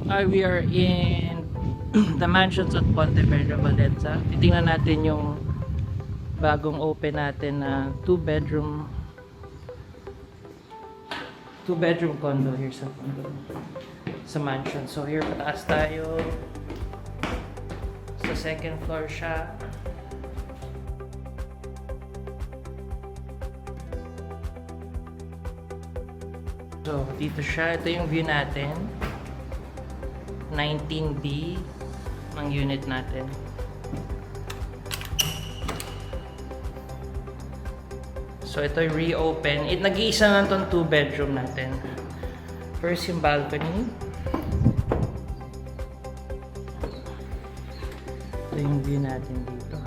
We are in the mansions at Pontevedra, Valencia. Titingnan natin yung bagong open natin na 2 bedroom condo here sa mansion. So here pataas tayo. Sa second floor siya. So dito siya. Ito yung view natin. 19B ang unit natin. So ito yung reopen. Nag-iisa lang itong 2 bedroom natin. First yung balcony. Ito yung view natin dito.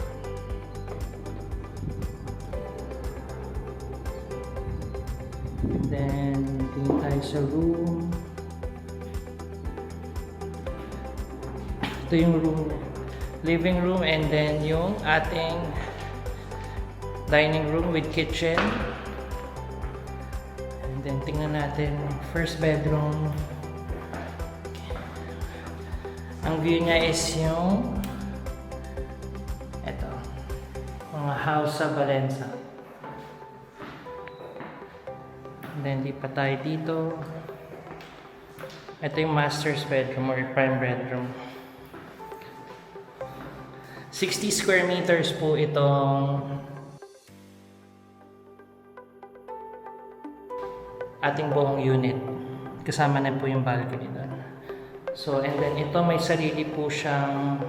And then tingin tayo sa room. Ito yung room, living room, and then yung ating dining room with kitchen. And then tingnan natin first bedroom. Ang view niya is yung ito, mga house sa Valencia. And then di pa tayo dito. Ito yung master's bedroom or prime bedroom. 60 square meters po itong ating buong unit. Kasama na po yung balcony doon. So, and then ito may sarili po siyang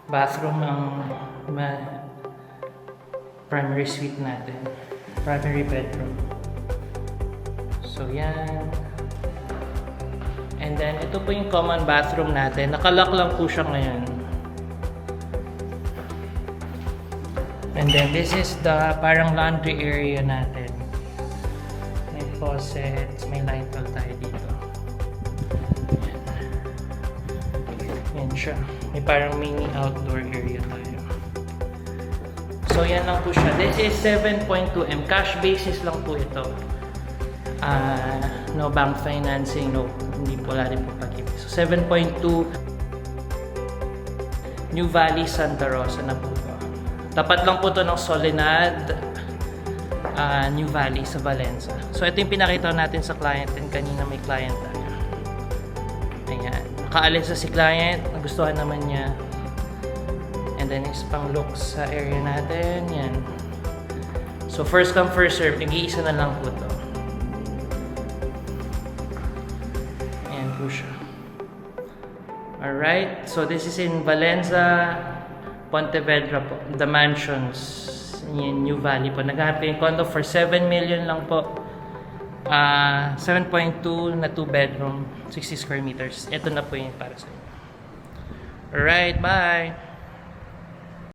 bathroom ang primary suite natin. Primary bedroom. So, yan. And then ito po yung common bathroom natin. Nakalock lang po siya ngayon. And then this is the parang laundry area natin. May faucets, may light bulb tayo dito. Yan siya. May parang mini outdoor area tayo. So yan lang po siya. This is 7.2M. Cash basis lang po ito. No bank financing, no. Hindi po wala rin po pag-ibig. So 7.2 New Valley, Santa Rosa na po. Tapat lang po ito ng Soledad, New Valley sa Valencia. So ito yung pinakita natin sa client, and kanina may client tayo. Ayan. Nakaalis na si client, nagustuhan naman niya. And then is pang look sa area natin. Yan. So first come first serve, nag-iisa na lang po ito. Ayan po siya. Alright, so this is in Valencia, Pontevedra po, the mansions in New Valley po. Naghahanap kayo yung condo for 7 million lang po. 7.2 na 2 bedroom, 60 square meters. Ito na po yung para sa inyo. Alright, bye!